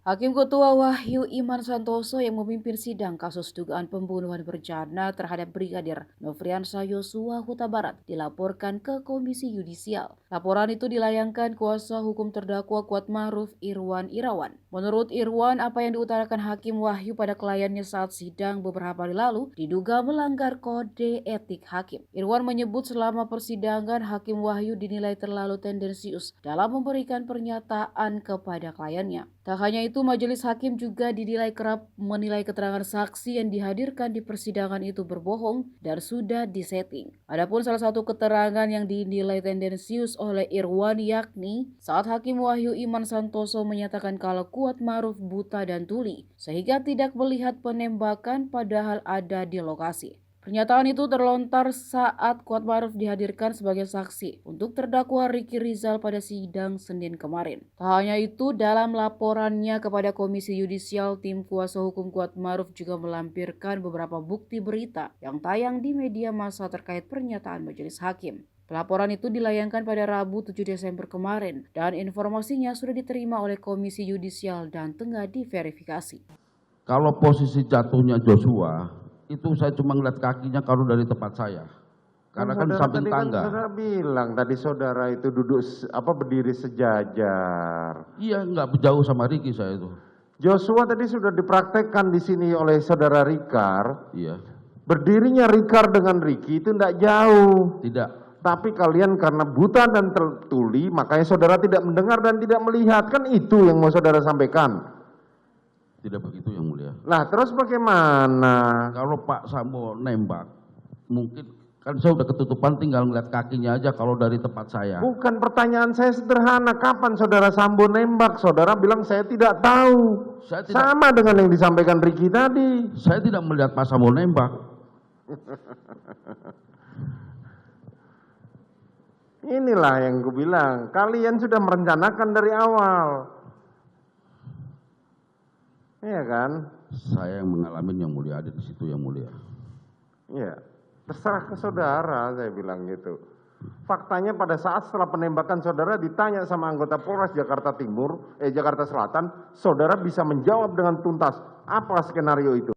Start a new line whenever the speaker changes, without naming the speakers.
Hakim Ketua Wahyu Iman Santoso yang memimpin sidang kasus dugaan pembunuhan berencana terhadap Brigadir Nofriansah Yosua Huta Barat dilaporkan ke Komisi Yudisial. Laporan itu dilayangkan kuasa hukum terdakwa Kuatmaruf Irwan Irawan. Menurut Irwan, apa yang diutarakan Hakim Wahyu pada kliennya saat sidang beberapa hari lalu diduga melanggar kode etik hakim. Irwan menyebut selama persidangan Hakim Wahyu dinilai terlalu tendensius dalam memberikan pernyataan kepada kliennya. Tak hanya itu, majelis hakim juga dinilai kerap menilai keterangan saksi yang dihadirkan di persidangan itu berbohong dan sudah disetting. Adapun salah satu keterangan yang dinilai tendensius oleh Irwan yakni saat Hakim Wahyu Iman Santoso menyatakan kalau Kuatmaruf buta dan tuli sehingga tidak melihat penembakan padahal ada di lokasi. Pernyataan itu terlontar saat Kuatmaruf dihadirkan sebagai saksi untuk terdakwa Ricky Rizal pada sidang Senin kemarin. Tak hanya itu, dalam laporannya kepada Komisi Yudisial, tim kuasa hukum Kuatmaruf juga melampirkan beberapa bukti berita yang tayang di media massa terkait pernyataan majelis hakim. Pelaporan itu dilayangkan pada Rabu 7 Desember kemarin dan informasinya sudah diterima oleh Komisi Yudisial dan tengah diverifikasi.
Kalau posisi jatuhnya Joshua, itu saya cuma ngeliat kakinya kalau dari tempat saya. Karena kan samping tangga.
Saudara bilang tadi saudara itu duduk berdiri sejajar.
Iya, nggak jauh sama Ricky saya itu.
Joshua tadi sudah dipraktekkan di sini oleh saudara Rikar.
Iya.
Berdirinya Rikar dengan Ricky itu tidak jauh.
Tidak.
Tapi kalian karena buta dan tuli, makanya saudara tidak mendengar dan tidak melihat. Kan itu yang mau saudara sampaikan.
Tidak begitu yang mulia.
Lah terus bagaimana?
Kalau Pak Sambo nembak, mungkin kan saya udah ketutupan tinggal ngeliat kakinya aja kalau dari tempat saya.
Bukan, pertanyaan saya sederhana. Kapan saudara Sambo nembak? Saudara bilang saya tidak tahu. Sama dengan yang disampaikan Ricky tadi.
Saya tidak melihat Pak Sambo nembak.
Inilah yang gue bilang. Kalian sudah merencanakan dari awal. Iya kan?
Saya yang mengalami yang mulia, ada di situ yang mulia.
Iya. Terserah ke saudara, saya bilang gitu. Faktanya pada saat setelah penembakan saudara ditanya sama anggota Polres Jakarta Selatan, saudara bisa menjawab dengan tuntas apa skenario itu.